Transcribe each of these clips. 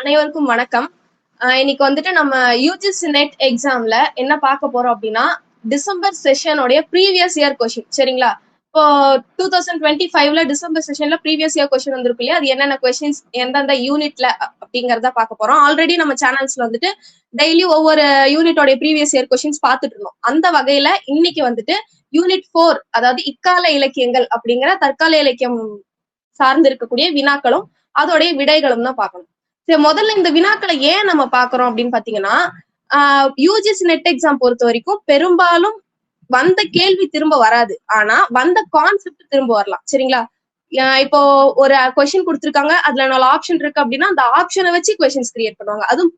அனைவருக்கும் வணக்கம். இன்னைக்கு வந்துட்டு நம்ம யூஜிசி நெட் எக்ஸாம்ல என்ன பார்க்க போறோம் அப்படின்னா டிசம்பர் செஷனோடைய ப்ரீவியஸ் இயர் கொஸ்டின். சரிங்களா? இப்போ 2025ல டிசம்பர் செஷன்ல ப்ரீவியஸ் இயர் கொஸ்டின் வந்திருக்கு இல்லையா? அது என்னென்ன கொஸ்டின்ஸ் எந்தெந்த யூனிட்ல அப்படிங்கறத பார்க்க போறோம். ஆல்ரெடி நம்ம சேனல்ஸ்ல வந்துட்டு டெய்லி ஒவ்வொரு யூனிட்டோட ப்ரீவியஸ் இயர் கொஸ்டின்ஸ் பார்த்துட்டு இருந்தோம். அந்த வகையில இன்னைக்கு வந்துட்டு யூனிட் 4, அதாவது இக்கால இலக்கியங்கள் அப்படிங்கிற தற்கால இலக்கியம் சார்ந்து இருக்கக்கூடிய வினாக்களும் அதோடைய விடைகளும் தான் பார்க்கணும். சரி, முதல்ல இந்த வினாக்களை ஏன் நம்ம பாக்குறோம் அப்படின்னு பாத்தீங்கன்னா, யூஜிசி நெட் எக்ஸாம் பொறுத்த வரைக்கும் பெரும்பாலும் வந்த கேள்வி திரும்ப வராது, ஆனா வந்த கான்செப்ட் திரும்ப வரலாம். சரிங்களா? இப்போ ஒரு கொஸ்டின் கொடுத்துருக்காங்க, அதுல 4 ஆப்ஷன் இருக்கு அப்படின்னா அந்த ஆப்ஷனை வச்சு கொஸ்டின்ஸ் கிரியேட் பண்ணுவாங்க. அதுவும்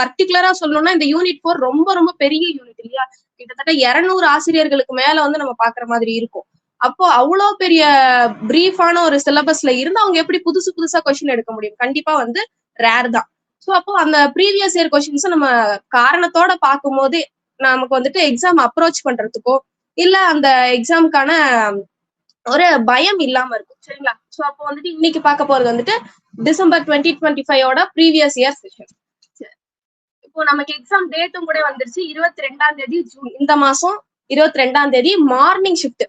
பர்டிகுலரா சொல்லணும்னா இந்த யூனிட் 4 ரொம்ப ரொம்ப பெரிய யூனிட் இல்லையா? கிட்டத்தட்ட 200 ஆசிரியர்களுக்கு மேல வந்து நம்ம பாக்குற மாதிரி இருக்கும். அப்போ அவ்வளவு பெரிய பிரீஃபான ஒரு சிலபஸ்ல இருந்து அவங்க எப்படி புதுசு புதுசா கொஸ்டின் எடுக்க முடியும்? கண்டிப்பா வந்து ரேர் தான். சோ அப்போ அந்த ப்ரீவியஸ் இயர் கொஸ்டின்ஸ் நம்ம காரணத்தோட பார்க்கும்போது நமக்கு வந்துட்டு எக்ஸாம் அப்ரோச் பண்றதுக்கோ இல்ல அந்த எக்ஸாமுக்கான ஒரு பயம் இல்லாம இருக்கும். சரிங்களா? சோ அப்போ வந்துட்டு இன்னைக்கு பார்க்க போறது வந்துட்டு டிசம்பர் 2025ஓட ப்ரீவியஸ் இயர் செஷன். இப்போ நமக்கு எக்ஸாம் டேட்டும் கூட வந்துருச்சு. 22ஆம் தேதி ஜூன், இந்த மாசம் 22ஆம் தேதி மார்னிங் ஷிஃப்ட்.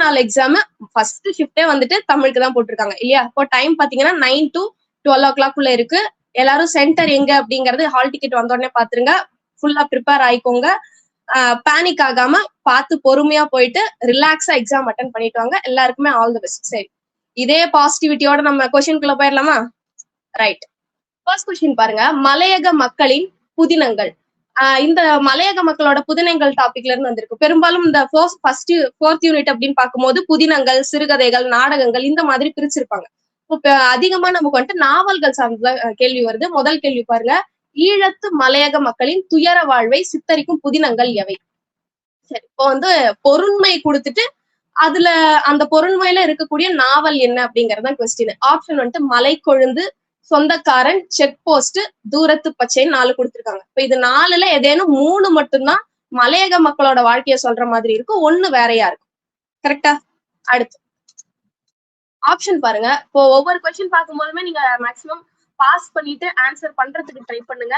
நாள் எக்ஸாம் ஃபர்ஸ்ட் ஷிஃப்டே வந்துட்டு தமிழுக்கு தான் போட்டிருக்காங்க இல்லையா? இப்போ டைம் பாத்தீங்கன்னா 9 to 12 o'clock இருக்கு. எல்லாரும் சென்டர் எங்க அப்படிங்கறது ஹால் டிக்கெட் வந்த உடனே பாத்துருங்க. ஃபுல்லா ப்ரிப்பேர் ஆயிக்கோங்க. பேனிக் ஆகாம பார்த்து பொறுமையா போயிட்டு ரிலாக்ஸா எக்ஸாம் அட்டன் பண்ணிட்டு வாங்க. எல்லாருக்குமே ஆல் தி பெஸ்ட். சரி, இதே பாசிட்டிவிட்டியோட நம்ம கொஸ்டின்குள்ள போயிடலாமா? ரைட். ஃபர்ஸ்ட் கொஸ்டின் பாருங்க. மலையக மக்களின் புதினங்கள். இந்த மலையக மக்களோட புதினங்கள் டாபிக்ல இருந்து வந்திருக்கு. பெரும்பாலும் இந்த ஃபோர்த் யூனிட் அப்படின்னு பார்க்கும்போது புதினங்கள், சிறுகதைகள், நாடகங்கள் இந்த மாதிரி பிரிச்சிருப்பாங்க. இப்ப அதிகமா நமக்கு வந்துட்டு நாவல்கள் சார்ந்த கேள்வி வருது. முதல் கேள்வி பாருங்க. ஈழத்து மலையக மக்களின் துயர வாழ்வை சித்தரிக்கும் புதினங்கள் எவை? சரி, இப்போ வந்து பொருண்மை கொடுத்துட்டு அதுல அந்த பொருண்மையில இருக்கக்கூடிய நாவல் என்ன அப்படிங்கறதான் கொஸ்டின். ஆப்ஷன் வந்துட்டு மலை கொழுந்து, சொந்தக்காரன், செக் போஸ்ட், தூரத்து பச்சைன்னு 4 கொடுத்துருக்காங்க. இப்ப இது 4ல ஏதேனும் 3 மட்டும்தான் மலையக மக்களோட வாழ்க்கைய சொல்ற மாதிரி இருக்கும், 1 வேறையா இருக்கும். கரெக்டா? அடுத்து ஆப்ஷன் பாருங்க. இப்போ ஒவ்வொரு கொஸ்டின் பார்க்கும்போதுமே நீங்க மேக்சிமம் பாஸ் பண்ணிட்டு ஆன்சர் பண்றதுக்கு ட்ரை பண்ணுங்க.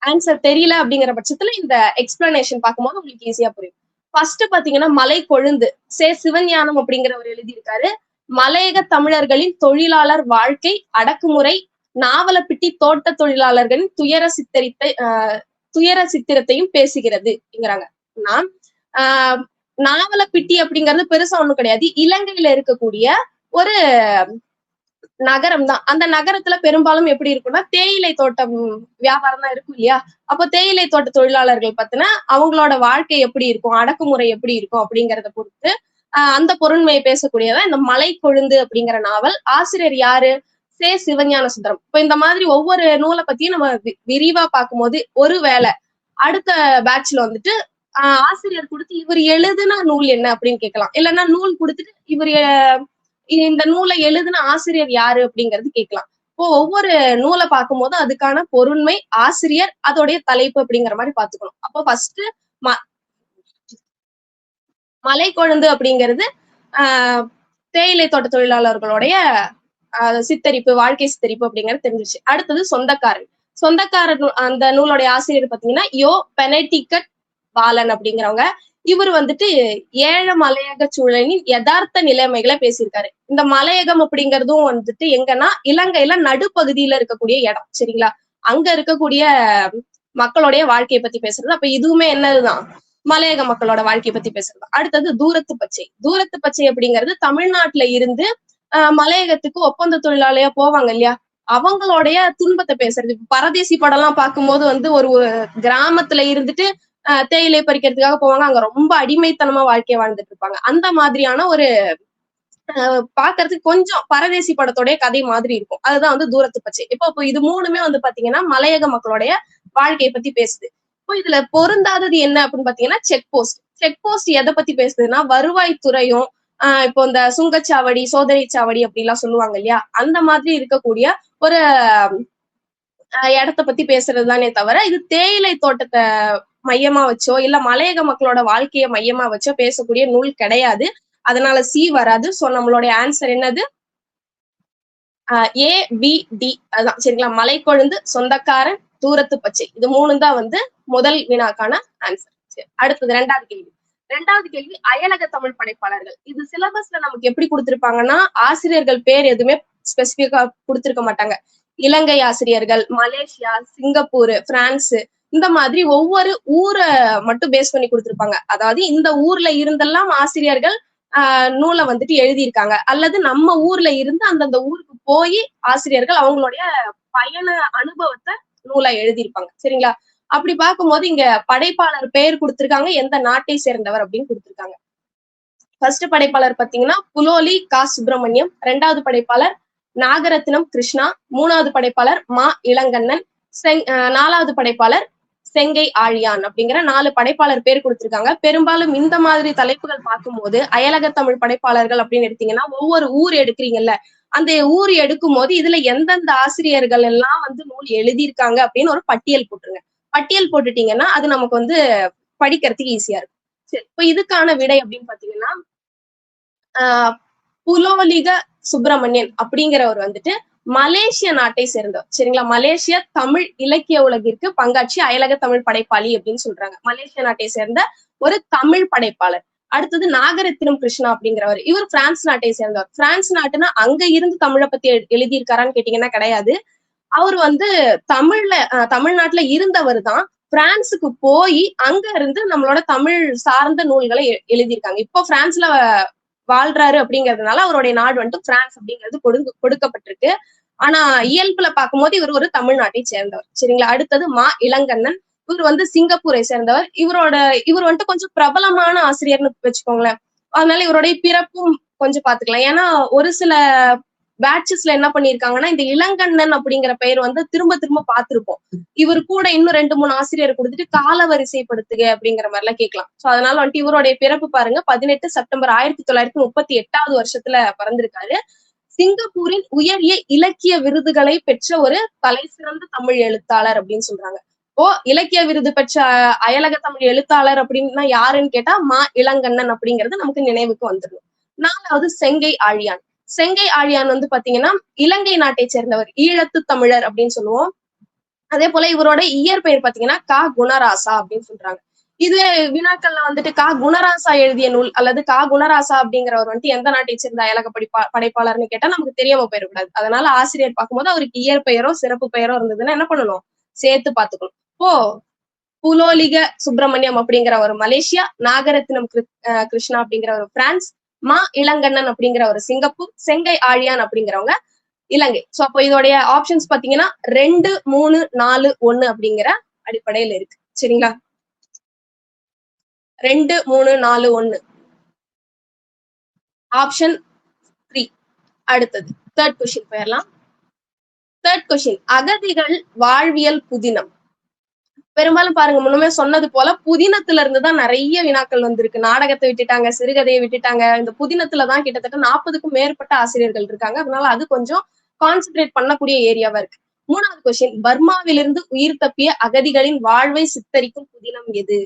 ஆன்சர் தெரியல அப்படிங்கிற பட்சத்துல இந்த எக்ஸ்பிளனேஷன் பார்க்கும்போது உங்களுக்கு ஈஸியா புரியும். ஃபர்ஸ்ட் பாத்தீங்கன்னா மலை கொழுந்து, சிவஞானம் அப்படிங்கிறவர் எழுதியிருக்காரு. மலையக தமிழர்களின் தொழிலாளர் வாழ்க்கை, அடக்குமுறை, நாவலப்பிட்டி தோட்ட தொழிலாளர்களின் துயர சித்திரத்தையும் பேசுகிறதுங்கிறாங்க. நாவலப்பிட்டி அப்படிங்கிறது பெருசா ஒண்ணும் கிடையாது. இலங்கையில இருக்கக்கூடிய ஒரு நகரம் தான். அந்த நகரத்துல பெரும்பாலும் எப்படி இருக்கும்னா தேயிலை தோட்டம் வியாபாரம் தான் இருக்கும் இல்லையா? அப்போ தேயிலை தோட்ட தொழிலாளர்கள் பத்தின அவங்களோட வாழ்க்கை எப்படி இருக்கும், அடக்குமுறை எப்படி இருக்கும் அப்படிங்கறத பொறுத்து அந்த பொருண்மையை பேசக்கூடியதான் இந்த மலை கொழுந்து அப்படிங்கிற நாவல். ஆசிரியர் யாரு? சிவஞான சுந்தரம். இப்ப இந்த மாதிரி ஒவ்வொரு நூலை பத்தியும் நம்ம விரிவா பார்க்கும்போது ஒருவேளை அடுத்த பேட்ச்ல வந்துட்டு ஆசிரியர் கொடுத்து இவர் எழுதுன நூல் என்ன அப்படின்னு கேட்கலாம். இல்லைன்னா நூல் கொடுத்துட்டு இவர் இந்த நூலை எழுதுன ஆசிரியர் யாரு அப்படிங்கிறது கேட்கலாம். இப்போ ஒவ்வொரு நூலை பார்க்கும்போது அதுக்கான பொருண்மை, ஆசிரியர், அதோடைய தலைப்பு அப்படிங்கிற மாதிரி பாத்துக்கணும். அப்போ ஃபர்ஸ்ட் மலை கொழுந்து அப்படிங்கிறது தேயிலை தோட்ட தொழிலாளர்களுடைய சித்தரிப்பு, வாழ்க்கை சித்தரிப்பு அப்படிங்கிறது தெரிஞ்சிச்சு. அடுத்தது சொந்தக்காரன். சொந்தக்காரன் அந்த நூலோடைய ஆசிரியர் பாத்தீங்கன்னா பெனடிகட் பாலன் அப்படிங்கிறவங்க. இவர் வந்துட்டு ஏழ மலையக சூழலின் யதார்த்த நிலைமைகளை பேசியிருக்காரு. இந்த மலையகம் அப்படிங்கிறதும் வந்துட்டு எங்கன்னா இலங்கையில நடுப்பகுதியில இருக்கக்கூடிய இடம். சரிங்களா? அங்க இருக்கக்கூடிய மக்களுடைய வாழ்க்கையை பத்தி பேசுறது. அப்ப இதுவுமே என்னதுதான், மலையக மக்களோட வாழ்க்கையை பத்தி பேசுறது. அடுத்தது தூரத்து பச்சை. தூரத்து பச்சை அப்படிங்கிறது தமிழ்நாட்டுல இருந்து மலையகத்துக்கு ஒப்பந்த தொழிலாளியா போவாங்க இல்லையா? அவங்களுடைய துன்பத்தை பேசுறது. பரதேசி படம் எல்லாம் பார்க்கும்போது வந்து ஒரு கிராமத்துல இருந்துட்டு தேயிலை பறிக்கிறதுக்காக போவாங்க. அங்க ரொம்ப அடிமைத்தனமா வாழ்க்கையை வாழ்ந்துட்டு இருப்பாங்க. அந்த மாதிரியான ஒரு பாக்குறதுக்கு கொஞ்சம் பரதேசி படத்தோடைய கதை மாதிரி இருக்கும். அதுதான் வந்து தூரத்து பச்சை. இப்போ இது 3மே வந்து பாத்தீங்கன்னா மலையக மக்களுடைய வாழ்க்கையை பத்தி பேசுது. இப்போ இதுல பொருந்தாதது என்ன அப்படின்னு பாத்தீங்கன்னா செக் போஸ்ட். செக் போஸ்ட் எதை பத்தி பேசுதுன்னா வருவாய்த்துறையும் இப்போ இந்த சுங்கச்சாவடி, சோதனை சாவடி அப்படிலாம் சொல்லுவாங்க இல்லையா? அந்த மாதிரி இருக்கக்கூடிய ஒரு இடத்த பத்தி பேசுறது தானே தவிர இது தேயிலை தோட்டத்தை மையமா வச்சோ இல்ல மலையக மக்களோட வாழ்க்கையை மையமா வச்சோ பேசக்கூடிய நூல் கிடையாது. அதனால சி வராது. சோ நம்மளுடைய ஆன்சர் என்னது? ஏ பி டி அதுதான் சரிங்களா. மலை கொழுந்து, சொந்தக்காரன், தூரத்து பச்சை, இது 3 தான் வந்து முதல் வினாக்கான ஆன்சர். சரி, அடுத்தது 2வது கேள்வி. 2வது கேள்வி அயலக தமிழ் படைப்பாளர்கள். இது சிலபஸ்ல நமக்கு எப்படி கொடுத்திருப்பாங்கன்னா, ஆசிரியர்கள் பேர் எதுவுமே ஸ்பெசிபிக்கா கொடுத்திருக்க மாட்டாங்க. இலங்கை ஆசிரியர்கள், மலேசியா, சிங்கப்பூர், பிரான்ஸ், இந்த மாதிரி ஒவ்வொரு ஊரை மட்டும் பேஸ் பண்ணி கொடுத்திருப்பாங்க. அதாவது இந்த ஊர்ல இருந்தெல்லாம் ஆசிரியர்கள் நூலை வந்துட்டு எழுதியிருக்காங்க, அல்லது நம்ம ஊர்ல இருந்து அந்தந்த ஊருக்கு போய் ஆசிரியர்கள் அவங்களுடைய பயண அனுபவத்தை நூலா எழுதியிருப்பாங்க சரிங்களா. அப்படி பார்க்கும்போது இங்க படைப்பாளர் பெயர் கொடுத்திருக்காங்க, எந்த நாட்டை சேர்ந்தவர் அப்படின்னு கொடுத்திருக்காங்க. ஃபர்ஸ்ட் படைப்பாளர் பாத்தீங்கன்னா புலோலி கா சுப்பிரமணியம், 2வது படைப்பாளர் நாகரத்னம் கிருஷ்ணா, 3வது படைப்பாளர் மா இளங்கண்ணன், 4வது படைப்பாளர் செங்கை ஆழியான் அப்படிங்கிற 4 படைப்பாளர் பேர் கொடுத்திருக்காங்க. பெரும்பாலும் இந்த மாதிரி தலைப்புகள் பார்க்கும்போது அயலக தமிழ் படைப்பாளர்கள் அப்படின்னு எடுத்தீங்கன்னா ஒவ்வொரு ஊர் எடுக்கிறீங்கல்ல, அந்த ஊர் எடுக்கும் போது இதுல எந்தெந்த ஆசிரியர்கள் எல்லாம் வந்து நூல் எழுதியிருக்காங்க அப்படின்னு ஒரு பட்டியல் போட்டுருங்க. பட்டியல் போட்டுட்டீங்கன்னா அது நமக்கு வந்து படிக்கிறதுக்கு ஈஸியா இருக்கும். சரி, இப்ப இதுக்கான விடை அப்படின்னு பாத்தீங்கன்னா புலோலிக சுப்பிரமணியன் அப்படிங்கிறவர் வந்துட்டு மலேசிய நாட்டை சேர்ந்தவர் சரிங்களா. மலேசிய தமிழ் இலக்கிய உலகிற்கு பங்காற்றி அயலக தமிழ் படைப்பாளி அப்படின்னு சொல்றாங்க. மலேசிய நாட்டை சேர்ந்த ஒரு தமிழ் படைப்பாளர். அடுத்தது நாகரத்தினம் கிருஷ்ணா அப்படிங்கிறவர், இவர் பிரான்ஸ் நாட்டை சேர்ந்தவர். பிரான்ஸ் நாட்டுன்னா அங்க இருந்து தமிழை பத்தி எழுதியிருக்காரான்னு கேட்டீங்கன்னா கிடையாது. அவர் வந்து தமிழ்நாட்டுல இருந்தவர் தான், பிரான்ஸுக்கு போய் அங்க இருந்து நம்மளோட தமிழ் சார்ந்த நூல்களை எழுதியிருக்காங்க. இப்போ பிரான்ஸ்ல வாழ்றாரு அப்படிங்கிறதுனால அவருடைய நாடு வந்துட்டு பிரான்ஸ் அப்படிங்கிறது கொடுக்கப்பட்டிருக்கு. ஆனா இயல்புல பார்க்கும்போது இவர் ஒரு தமிழ்நாட்டை சேர்ந்தவர் சரிங்களா. அடுத்தது மா இளங்கண்ணன், இவர் வந்து சிங்கப்பூரை சேர்ந்தவர். இவர் வந்துட்டு கொஞ்சம் பிரபலமான ஆசிரியர்னு வச்சுக்கோங்களேன். அதனால இவருடைய பிறப்பும் கொஞ்சம் பாத்துக்கலாம். ஏன்னா ஒரு சில பேட்சஸ்ல என்ன பண்ணிருக்காங்கன்னா இந்த இளங்கண்ணன் அப்படிங்கிற பெயர் வந்து திரும்ப திரும்ப பார்த்திருப்போம். இவர் கூட இன்னும் 2-3 ஆசிரியர் கொடுத்துட்டு கால வரிசைப்படுத்துக அப்படிங்கிற மாதிரி எல்லாம் கேட்கலாம். சோ அதனால வந்துட்டு இவருடைய பிறப்பு பாருங்க 18 செப்டம்பர் 1938 வருஷத்துல பிறந்திருக்காரு. சிங்கப்பூரின் உயரிய இலக்கிய விருதுகளை பெற்ற ஒரு தலை சிறந்த தமிழ் எழுத்தாளர் அப்படின்னு சொல்றாங்க. இப்போ இலக்கிய விருது பெற்ற அயலக தமிழ் எழுத்தாளர் அப்படின்னா யாருன்னு கேட்டா மா இளங்கண்ணன் அப்படிங்கிறது நமக்கு நினைவுக்கு வந்துடும். 4வது செங்கை ஆழியான். செங்கை ஆழியான் வந்து பாத்தீங்கன்னா இலங்கை நாட்டை சேர்ந்தவர், ஈழத்து தமிழர் அப்படின்னு சொல்லுவோம். அதே போல இவரோட இயற்பெயர் பாத்தீங்கன்னா கா குணராசா அப்படின்னு சொல்றாங்க. இது வினாக்கள்ல வந்துட்டு கா குணராசா எழுதிய நூல் அல்லது கா குணராசா அப்படிங்கிறவர் வந்துட்டு எந்த நாட்டை சேர்ந்த அயலக படைப்பாளர்னு கேட்டா நமக்கு தெரியாம போயிடக்கூடாது. அதனால ஆசிரியர் பார்க்கும்போது அவருக்கு இயற்பெயரோ சிறப்பு பெயரோ இருந்ததுன்னா என்ன பண்ணணும், சேர்த்து பார்த்துக்கணும். இப்போ புலோலிக சுப்பிரமணியம் அப்படிங்கிற ஒரு மலேசியா, நாகரத்னம் கிருஷ்ணா அப்படிங்கிற ஒரு பிரான்ஸ், மா இளங்கண்ணன் அப்படிங்கிற ஒரு சிங்கப்பூர், செங்கை ஆழியான் அப்படிங்கிறவங்க இலங்கை. சோ அப்போ இதோடைய ஆப்ஷன்ஸ் பாத்தீங்கன்னா 2, 3, 4, 1 அப்படிங்கிற அடிப்படையில இருக்கு சரிங்களா. 2, 3, 4, 1 ஆப்ஷன் 3. அடுத்தது தேர்ட் கொஸ்டின் போயிடலாம். தேர்ட் கொஸ்டின் அகதிகள் வாழ்வியல் புதினம். பெரும்பாலும் பாருங்க முன்னமே சொன்னது போல புதினத்துல இருந்துதான் நிறைய வினாக்கள் வந்திருக்கு. நாடகத்தை விட்டுட்டாங்க, சிறுகதையை விட்டுட்டாங்க. இந்த புதினத்துலதான் கிட்டத்தட்ட 40க்கும் மேற்பட்ட ஆசிரியர்கள் இருக்காங்க. அதனால அது கொஞ்சம் கான்சென்ட்ரேட் பண்ணக்கூடிய ஏரியாவா இருக்கு. 3வது கொஸ்டின் பர்மாவிலிருந்து உயிர் தப்பிய அகதிகளின் வாழ்வை சித்தரிக்கும் புதினம் எது?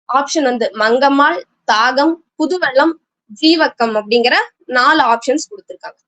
ஆப்ஷன் வந்து மங்கம்மாள், தாகம், புதுவெள்ளம், ஜீவக்கம் அப்படிங்கிற 4 ஆப்ஷன்ஸ் கொடுத்திருக்காங்க.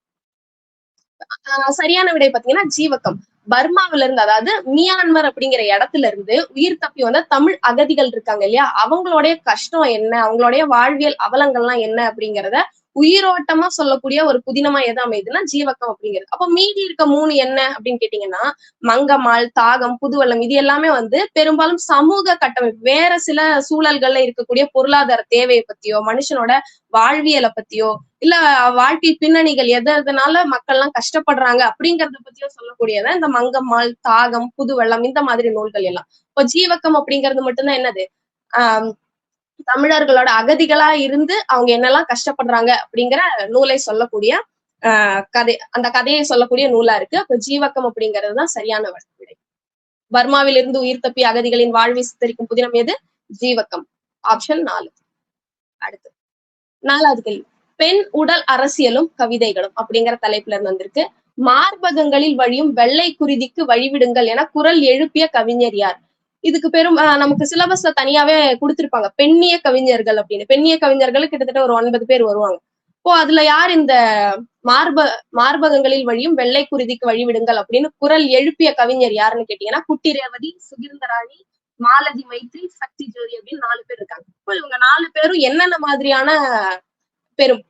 சரியான விடை பாத்தீங்கன்னா ஜீவக்கம். பர்மாவில இருந்து, அதாவது மியான்மர் அப்படிங்கிற இடத்துல இருந்து உயிர் தப்பி வந்த தமிழ் அகதிகள் இருக்காங்க இல்லையா, அவங்களுடைய கஷ்டம் என்ன, அவங்களுடைய வாழ்வியல் அவலங்கள்லாம் என்ன அப்படிங்கிறத உயிரோட்டமா சொல்லக்கூடிய ஒரு புதினமா எது அமையுதுன்னா ஜீவக்கம் அப்படிங்கிறது. அப்ப மீதி இருக்க 3 என்ன அப்படின்னு கேட்டீங்கன்னா மங்கம்மாள், தாகம், புதுவெள்ளம், இது எல்லாமே வந்து பெரும்பாலும் சமூக கட்டமைப்பு, வேற சில சூழல்கள்ல இருக்கக்கூடிய பொருளாதார தேவையை பத்தியோ மனுஷனோட வாழ்வியலை பத்தியோ இல்ல வாழ்க்கை பின்னணிகள் எதனால மக்கள் எல்லாம் கஷ்டப்படுறாங்க அப்படிங்கறத பத்தியும் சொல்லக்கூடியதான் இந்த மங்கம்மாள், தாகம், புதுவெள்ளம், இந்த மாதிரி நூல்கள் எல்லாம். இப்போ ஜீவக்கம் அப்படிங்கிறது மட்டும்தான் என்னது, தமிழர்களோட அகதிகளா இருந்து அவங்க என்னெல்லாம் கஷ்டப்படுறாங்க அப்படிங்கிற நூலை சொல்லக்கூடிய கதை, அந்த கதையை சொல்லக்கூடிய நூலா இருக்கு. அப்ப ஜீவக்கம் அப்படிங்கிறது தான் சரியான விடை. பர்மாவில் இருந்து உயிர் தப்பி அகதிகளின் வாழ்வை சித்தரிக்கும் புதினம் எது? ஜீவக்கம். ஆப்ஷன் 4. அடுத்து 4வது கேள்வி பெண் உடல் அரசியலும் கவிதைகளும் அப்படிங்கிற தலைப்புல இருந்து வந்திருக்கு. மார்பகங்களில் வழியும் வெள்ளை குருதிக்கு வழிவிடுங்கள் என குரல் எழுப்பிய கவிஞர் யார்? இதுக்கு நமக்கு சிலபஸ்ல தனியாவே கொடுத்திருப்பாங்க பெண்ணிய கவிஞர்கள் அப்படின்னு. பெண்ணிய கவிஞர்கள் கிட்டத்தட்ட ஒரு 9 பேர் வருவாங்க. இப்போ அதுல யார் இந்த மார்பகங்களில் வழியும் வெள்ளை குருதிக்கு வழிவிடுங்கள் அப்படின்னு குரல் எழுப்பிய கவிஞர் யாருன்னு கேட்டீங்கன்னா குட்டி ரேவதி, சுகிர்தராணி, மாலதி மைத்ரி, சக்தி ஜோதி அப்படின்னு 4 பேர் இருக்காங்க. இப்போ இவங்க 4 பேரும் என்னென்ன மாதிரியான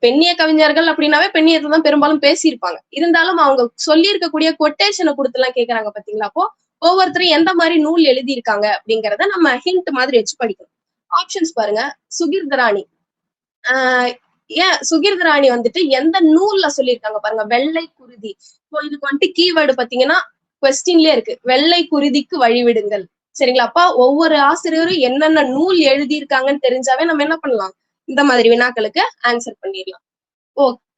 பெண்ணிய கவிஞர்கள் அப்படின்னாவே பெண்ணியத்தை தான் பெரும்பாலும் பேசியிருப்பாங்க. இருந்தாலும் அவங்க சொல்லி இருக்கக்கூடிய கொட்டேஷனை கொடுத்து எல்லாம் கேட்கறாங்க பாத்தீங்களா. அப்போ ஒவ்வொருத்தரும் எந்த மாதிரி நூல் எழுதியிருக்காங்க அப்படிங்கறத நம்ம ஹிண்ட் மாதிரி வச்சு படிக்கணும். ஆப்ஷன்ஸ் பாருங்க. சுகிர்தராணி, ஏன் சுகிர்தராணி வந்துட்டு எந்த நூல்ல சொல்லியிருக்காங்க பாருங்க, வெள்ளை குருதி. இப்போ இதுக்கு வந்துட்டு கீவேர்டு பாத்தீங்கன்னா கொஸ்டின்லயே இருக்கு, வெள்ளை குருதிக்கு வழிவிடுங்கள். சரிங்களா. அப்ப ஒவ்வொரு ஆசிரியரும் என்னென்ன நூல் எழுதியிருக்காங்கன்னு தெரிஞ்சாவே நம்ம என்ன பண்ணலாம், இந்த மாதிரி வினாக்களுக்கு ஆன்சர் பண்ணிடலாம்.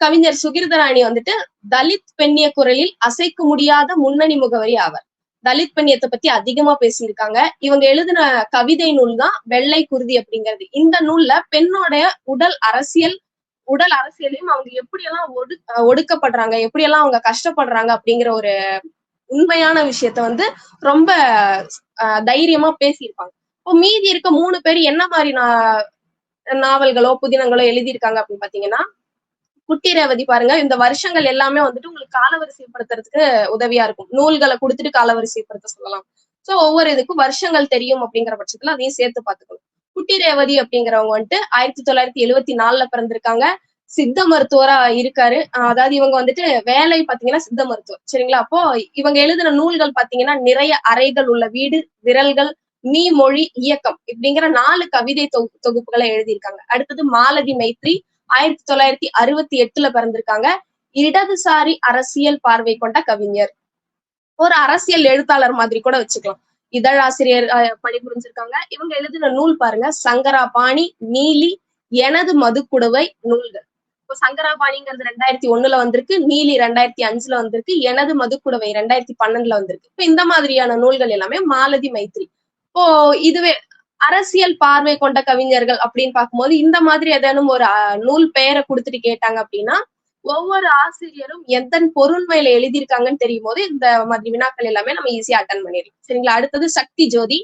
கவிஞர் சுகிர்தராணி வந்துட்டு தலித் பெண்ணிய குரலில் அசைக்க முடியாத முன்னணி முகவரி ஆவர். தலித் பெண்ணியத்தை பத்தி அதிகமா பேசியிருக்காங்க. இவங்க எழுதின கவிதை நூல் தான் வெள்ளை குருதி அப்படிங்கிறது. இந்த நூல்ல பெண்ணோடைய உடல் அரசியலையும் அவங்க எப்படியெல்லாம் ஒடுக்கப்படுறாங்க, எப்படியெல்லாம் அவங்க கஷ்டப்படுறாங்க அப்படிங்கிற ஒரு உண்மையான விஷயத்த வந்து ரொம்ப தைரியமா பேசியிருப்பாங்க. இப்போ மீதி இருக்க 3 பேர் என்ன மாதிரி நாவல்களோ புதினங்களோ எழுதியிருக்காங்க அப்படின்னு பாத்தீங்கன்னா, குட்டி ரேவதி பாருங்க, இந்த வருஷங்கள் எல்லாமே வந்துட்டு உங்களுக்கு காலவரிசைப்படுத்துறதுக்கு உதவியா இருக்கும். நூல்களை கொடுத்துட்டு காலவரிசைப்படுத்த சொல்லலாம். சோ ஒவ்வொரு இதுக்கும் வருஷங்கள் தெரியும் அப்படிங்கிற பட்சத்துல அதையும் சேர்த்து பார்த்துக்கணும். குட்டி ரேவதி அப்படிங்கிறவங்க வந்துட்டு 1974 பிறந்திருக்காங்க. சித்த மருத்துவரா இருக்காரு. அதாவது இவங்க வந்துட்டு வேலை பாத்தீங்கன்னா சித்த மருத்துவர். சரிங்களா. அப்போ இவங்க எழுதின நூல்கள் பாத்தீங்கன்னா நிறைய அறைகள் உள்ள வீடு, விரல்கள், மீ மொழி, இயக்கம் இப்படிங்கிற 4 கவிதை தொகுப்புகளை எழுதியிருக்காங்க. அடுத்தது மாலதி மைத்ரி 1968 பிறந்திருக்காங்க. இடதுசாரி அரசியல் பார்வை கொண்ட கவிஞர், ஒரு அரசியல் எழுத்தாளர் மாதிரி கூட வச்சுக்கலாம். இதழாசிரியர் பணிபுரிஞ்சிருக்காங்க. இவங்க எழுதின நூல் பாருங்க, சங்கராபாணி, நீலி, எனது மதுக்குடுவை நூல்கள். இப்போ சங்கராபாணிங்கிறது 2001 வந்திருக்கு, நீலி 2005 வந்திருக்கு, எனது மதுக்குடுவை 2012 வந்திருக்கு. இப்போ இந்த மாதிரியான நூல்கள் எல்லாமே மாலதி மைத்ரி. இப்போ இதுவே அரசியல் பார்வை கொண்ட கவிஞர்கள் அப்படின்னு பார்க்கும்போது இந்த மாதிரி ஏதேனும் ஒரு நூல் பெயரை கொடுத்துட்டு கேட்டாங்க அப்படின்னா ஒவ்வொரு ஆசிரியரும் எந்த பொருண்மையில எழுதியிருக்காங்கன்னு தெரியும் போது இந்த மாதிரி வினாக்கள் எல்லாமே நம்ம ஈஸியா அட்டன் பண்ணிடலாம். சரிங்களா. அடுத்தது சக்தி ஜோதி.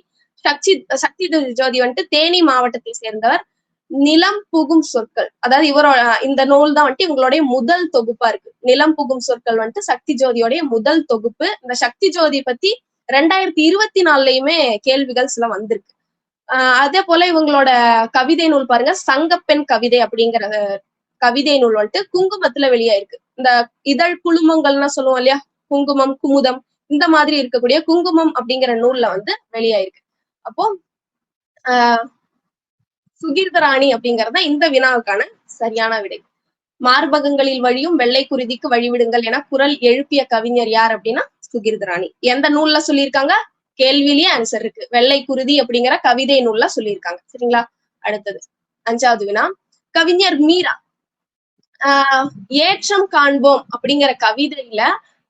சக்தி ஜோதி வந்துட்டு தேனி மாவட்டத்தை சேர்ந்தவர். நிலம் புகும் சொற்கள், அதாவது இவரோட இந்த நூல் தான் வந்துட்டு இவங்களுடைய முதல் தொகுப்பா இருக்கு. நிலம் புகும் சொற்கள் வந்துட்டு சக்தி ஜோதியோடைய முதல் தொகுப்பு. இந்த சக்தி ஜோதி பத்தி 2024லயுமே கேள்விகள் சில வந்திருக்கு. அதே போல இவங்களோட கவிதை நூல் பாருங்க, சங்கப்பெண் கவிதை அப்படிங்கிற கவிதை நூல் வந்துட்டு குங்குமத்துல வெளியாயிருக்கு. இந்த இதழ் குழுமங்கள்னா சொல்லுவோம் இல்லையா, குங்குமம், குமுதம், இந்த மாதிரி இருக்கக்கூடிய குங்குமம் அப்படிங்கிற நூல்ல வந்து வெளியாயிருக்கு. அப்போ சுகிர்தராணி அப்படிங்கறத இந்த வினாவுக்கான சரியான விடை. மார்பகங்களில் வழியும் வெள்ளை குருதிக்கு வழிவிடுங்கள் என குரல் எழுப்பிய கவிஞர் யார் அப்படின்னா சுகிர்தராணி. எந்த நூல்ல சொல்லியிருக்காங்க, கேள்வியிலேயே ஆன்சர் இருக்கு, வெள்ளை குருதி அப்படிங்கிற கவிதை நூல்ல சொல்லியிருக்காங்க. சரிங்களா. அடுத்தது 5வது வினா, கவிஞர் மீரா ஏற்றம் காண்போம் அப்படிங்கிற கவிதையில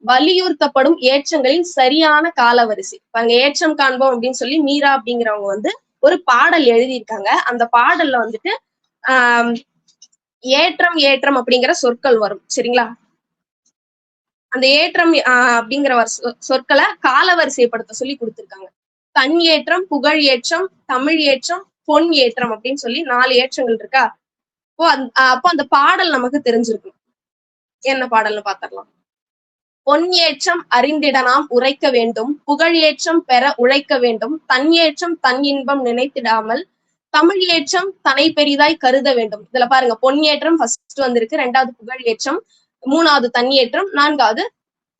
வலியுறுத்தப்படும் ஏற்றங்களின் சரியான காலவரிசை பாருங்க. ஏற்றம் காண்போம் அப்படின்னு சொல்லி மீரா அப்படிங்கிறவங்க வந்து ஒரு பாடல் எழுதியிருக்காங்க. அந்த பாடல்ல வந்துட்டு ஏற்றம் அப்படிங்கிற சொற்கள் வரும். சரிங்களா. அந்த ஏற்றம் அப்படிங்கிற சொற்களை காலவரிசைப்படுத்த சொல்லி கொடுத்திருக்காங்க. தன் ஏற்றம், புகழ் ஏற்றம், தமிழ் ஏற்றம், பொன் ஏற்றம் அப்படின்னு சொல்லி 4 ஏற்றங்கள் இருக்கா. அப்போ அந்த பாடல் நமக்கு தெரிஞ்சிருக்கும். என்ன பாடல்னு பாத்திரலாம். பொன் ஏற்றம் அறிந்திட நாம் உரைக்க வேண்டும், புகழ் ஏற்றம் பெற உழைக்க வேண்டும், தன் ஏற்றம் தன் இன்பம் நினைத்திடாமல் தமிழ் ஏற்றம் தனை பெரிதாய் கருத வேண்டும். இதுல பாருங்க, பொன் ஏற்றம் ஃபர்ஸ்ட் வந்திருக்கு, 2வது புகழ் ஏற்றம், 3வது தன் ஏற்றம், 4வது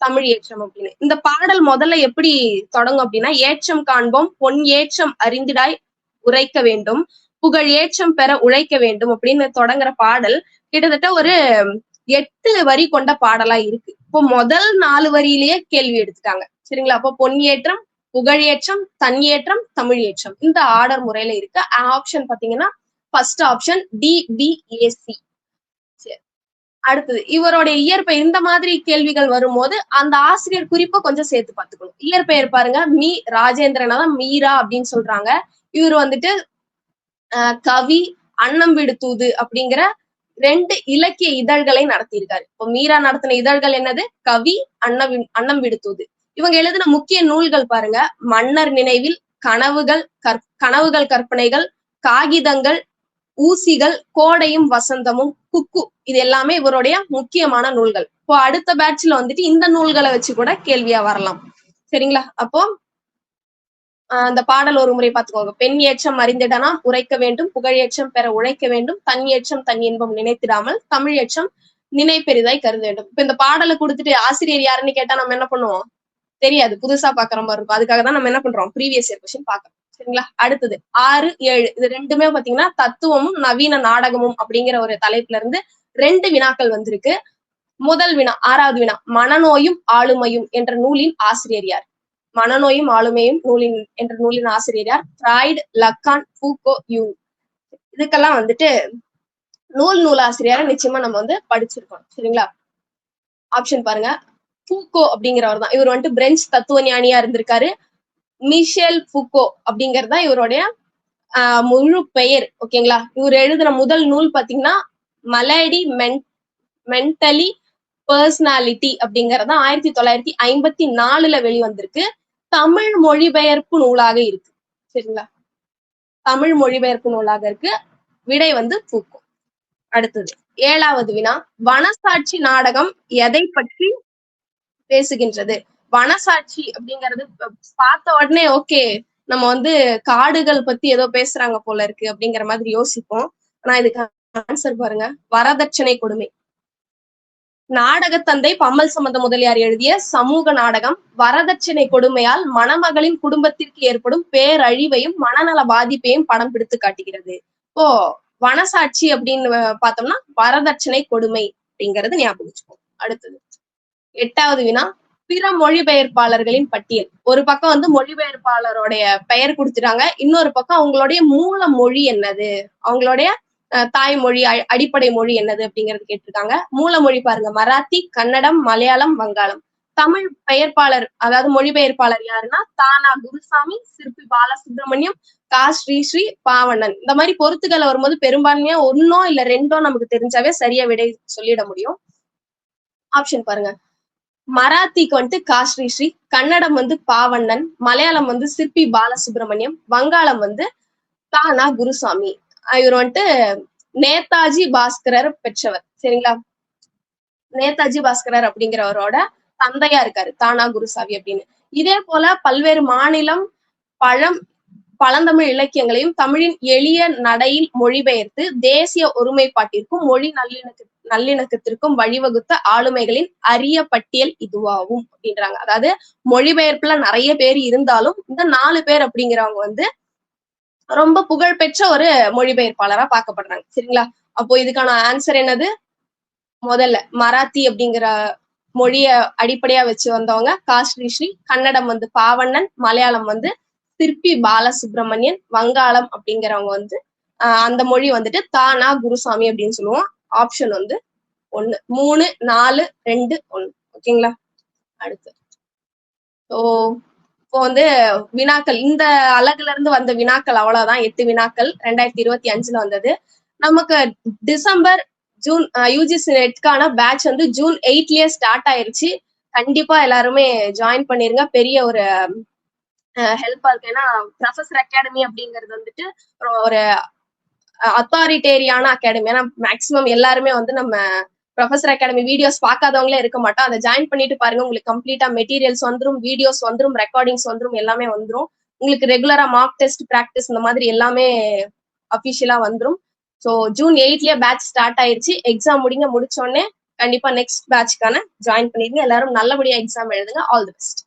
தமிழ் ஏற்றம் அப்படின்னு. இந்த பாடல் முதல்ல எப்படி தொடங்கும் அப்படின்னா, ஏற்றம் காண்போம், பொன் ஏற்றம் அறிந்திடாய் உரைக்க வேண்டும், புகழ் ஏற்றம் பெற உழைக்க வேண்டும் அப்படின்னு தொடங்குற பாடல் கிட்டத்தட்ட ஒரு 8 வரி கொண்ட பாடலா இருக்கு. இப்போ முதல் 4 வரியிலேயே கேள்வி எடுத்துட்டாங்க. சரிங்களா. அப்போ பொன் ஏற்றம், புகழ் ஏற்றம், தன் ஏற்றம், தமிழ் ஏற்றம் இந்த ஆர்டர் முறையில இருக்கு. ஆப்ஷன் பாத்தீங்கன்னா ஃபர்ஸ்ட் ஆப்ஷன் DBAC. சரி. அடுத்தது இவருடைய இயற்பெயர். இந்த மாதிரி கேள்விகள் வரும்போது அந்த ஆசிரியர் குறிப்பை கொஞ்சம் சேர்த்து பார்த்துக்கணும். இயற்பெயர் பாருங்க, மீ ராஜேந்திரனாதான் மீரா அப்படின்னு சொல்றாங்க. இவர் வந்துட்டு கவி, அன்னம் விடு தூது அப்படிங்கிற 2 இலக்கிய இதழ்களை நடத்தியிருக்காரு. இப்போ மீரா நடத்தின இதழ்கள் என்னது, கவி, அன்னம் விடு தூது. இவங்க எழுதின முக்கிய நூல்கள் பாருங்க, மன்னர் நினைவில், கனவுகள் கற்பனைகள், காகிதங்கள், ஊசிகள், கோடையும் வசந்தமும், குக்கு, இது எல்லாமே இவருடைய முக்கியமான நூல்கள். இப்போ அடுத்த பேட்ச்ல வந்துட்டு இந்த நூல்களை வச்சு கூட கேள்வியா வரலாம். சரிங்களா? அப்போ அந்த பாடல் ஒரு முறை பார்த்துக்கோங்க. பெண் ஏற்றம் அறிந்திடனா உரைக்க வேண்டும், புகழேற்றம் பெற உழைக்க வேண்டும், தன் ஏற்றம் தன் இன்பம் நினைத்திடாமல் தமிழ் ஏற்றம் நினை பெரிதாய் கருத வேண்டும். இப்ப இந்த பாடலை கொடுத்துட்டு ஆசிரியர் யாருன்னு கேட்டா நம்ம என்ன பண்ணுவோம்? தெரியாது, புதுசா பாக்குற மாதிரி இருக்கும். அதுக்காக தான் நம்ம என்ன பண்றோம், ப்ரீவியஸ் இயர் கொஸ்டின் பாக்குறோம். சரிங்களா? அடுத்தது 6, 7 இது ரெண்டுமே பாத்தீங்கன்னா தத்துவமும் நவீன நாடகமும் அப்படிங்கிற ஒரு தலைப்புல இருந்து 2 வினாக்கள் வந்திருக்கு. முதல் வினா, 6வது வினா, மனநோயும் ஆளுமையும் என்ற நூலின் ஆசிரியர் யார்? மனநோயும் ஆளுமையும் என்ற நூலின் ஆசிரியர் யார்? ஃப்ராய்டு, லக்கான், ஃபூகோ, யூங். இதுக்கெல்லாம் வந்துட்டு நூலாசிரியரை நிச்சயமா நம்ம வந்து படிச்சிருக்கோம். சரிங்களா? ஆப்ஷன் பாருங்க. ஃபூகோ அப்படிங்கிறவர் தான். இவர் வந்துட்டு பிரெஞ்சு தத்துவ ஞானியா இருந்திருக்காரு. மிஷேல் ஃபூகோ அப்படிங்கிறது தான் இவருடைய முழு பெயர். ஓகேங்களா? இவர் எழுதின முதல் நூல் பாத்தீங்கன்னா மலேடி மென்டலி பர்சனாலிட்டி அப்படிங்கறது 1954 வெளிவந்திருக்கு. தமிழ் மொழிபெயர்ப்பு நூலாக இருக்கு. சரிங்களா? தமிழ் மொழிபெயர்ப்பு நூலாக இருக்கு. விடை வந்து ஃபூகோ. அடுத்தது 7வது வினா, வனசாட்சி நாடகம் எதை பற்றி பேசுகின்றது? வனசாட்சி அப்படிங்கிறது பார்த்த உடனே ஓகே நம்ம வந்து காடுகள் பத்தி ஏதோ பேசுறாங்க போல இருக்கு அப்படிங்கிற மாதிரி யோசிப்போம். ஆனா இதுக்கு ஆன்சர் பாருங்க, வரதட்சணை கொடுமை. நாடகத்தந்தை பம்மல் சம்பந்த முதலியார் எழுதிய சமூக நாடகம் வரதட்சணை கொடுமையால் மணமகளின் குடும்பத்திற்கு ஏற்படும் பேரழிவையும் மனநல பாதிப்பையும் படம் பிடித்து காட்டுகிறது. இப்போ வனசாட்சி அப்படின்னு பார்த்தோம்னா வரதட்சணை கொடுமை அப்படிங்கிறது ஞாபகம் வச்சுக்கோம். அடுத்தது 8வது வினா, பிற மொழிபெயர்ப்பாளர்களின் பட்டியல். ஒரு பக்கம் வந்து மொழிபெயர்ப்பாளருடைய பெயர் கொடுத்துட்டாங்க, இன்னொரு பக்கம் அவங்களுடைய மூல மொழி என்னது, அவங்களுடைய தாய்மொழி அடிப்படை மொழி என்னது அப்படிங்கிறது கேட்டிருக்காங்க. மூல மொழி பாருங்க, மராத்தி, கன்னடம், மலையாளம், வங்காளம். தமிழ் பெயர்ப்பாளர் அதாவது மொழிபெயர்ப்பாளர் யாருன்னா தானா குருசாமி, சிற்பி பாலசுப்ரமணியம், கா ஸ்ரீ பாவண்ணன். இந்த மாதிரி பொறுத்துக்களை வரும்போது பெரும்பான்மையா ஒன்னோ இல்ல ரெண்டோ நமக்கு தெரிஞ்சாவே சரியா விடை சொல்லிட முடியும். ஆப்ஷன் பாருங்க, மராத்திக்கு வந்துட்டு கா ஸ்ரீ, கன்னடம் வந்து பாவண்ணன், மலையாளம் வந்து சிற்பி பாலசுப்ரமணியம், வங்காளம் வந்து தானா குருசாமி. இவர் வந்துட்டு நேதாஜி பாஸ்கரர் பெற்றவர். சரிங்களா? நேதாஜி பாஸ்கரர் அப்படிங்கிறவரோட தந்தையா இருக்காரு தானா குருசாமி அப்படின்னு. இதே போல பல்வேறு மாநிலம் பழந்தமிழ் இலக்கியங்களையும் தமிழின் எளிய நடையில் மொழிபெயர்த்து தேசிய ஒருமைப்பாட்டிற்கும் மொழி நல்லிணக்கத்திற்கும் வழிவகுத்த ஆளுமைகளின் அரிய பட்டியல் இதுவாகும் அப்படின்றாங்க. அதாவது மொழிபெயர்ப்புல நிறைய பேர் இருந்தாலும் இந்த 4 பேர் அப்படிங்கிறவங்க வந்து ரொம்ப புகழ்பெற்ற ஒரு மொழிபெயர்ப்பாளரா பார்க்கப்படுறாங்க. சரிங்களா? அப்போ இதுக்கான ஆன்சர் என்னது? முதல்ல மராத்தி அப்படிங்கிற மொழிய அடிப்படையா வச்சு வந்தவங்க கா ஸ்ரீ, கன்னடம் வந்து பாவண்ணன், மலையாளம் வந்து சிற்பி பாலசுப்ரமணியன், வங்காளம் அப்படிங்கிறவங்க வந்து அந்த மொழி வந்துட்டு தானா குருசாமி அப்படின்னு சொல்லுவோம். ஆப்ஷன் வந்து 1, 3, 4, 2, 1. ஓகேங்களா? அடுத்து இப்போ வந்து வினாக்கள் இந்த அலகுல இருந்து வந்த வினாக்கள் அவ்வளவுதான். 8 வினாக்கள் 2025 வந்தது. நமக்கு டிசம்பர் ஜூன் யூஜிசி நெட்கான பேட்ச் வந்து ஜூன் 8லயே ஸ்டார்ட் ஆயிருச்சு. கண்டிப்பா எல்லாருமே ஜாயின் பண்ணிருங்க. பெரிய ஒரு ஹெல்ப்பா இருக்கு. ஏன்னா ப்ரொஃபசர் அகாடமி அப்படிங்கிறது வந்துட்டு ஒரு அத்தாரிட்டேரியான அகாடமி. ஏன்னா மேக்சிமம் எல்லாருமே வந்து நம்ம ப்ரொஃபசர் அகாடமி வீடியோஸ் பார்க்காதவங்களே இருக்க மாட்டோம். அதை ஜாயின் பண்ணிட்டு பாருங்க, உங்களுக்கு கம்ப்ளீட்டா மெட்டீரியல்ஸ் வந்துரும், வீடியோஸ் வந்துரும், ரெக்கார்டிங்ஸ் வந்துரும், எல்லாமே வந்துரும். உங்களுக்கு ரெகுலரா மார்க் டெஸ்ட் பிராக்டிஸ் இந்த மாதிரி எல்லாமே அபிஷியலா வந்துரும். ஸோ ஜூன் 8லயே பேட்ச் ஸ்டார்ட் ஆயிருச்சு. எக்ஸாம் முடிச்சோடனே கண்டிப்பா நெக்ஸ்ட் பேட்ச்க்கான ஜாயின் பண்ணிருங்க. எல்லாரும் நல்லபடியா எக்ஸாம் எழுதுங்க. All the best.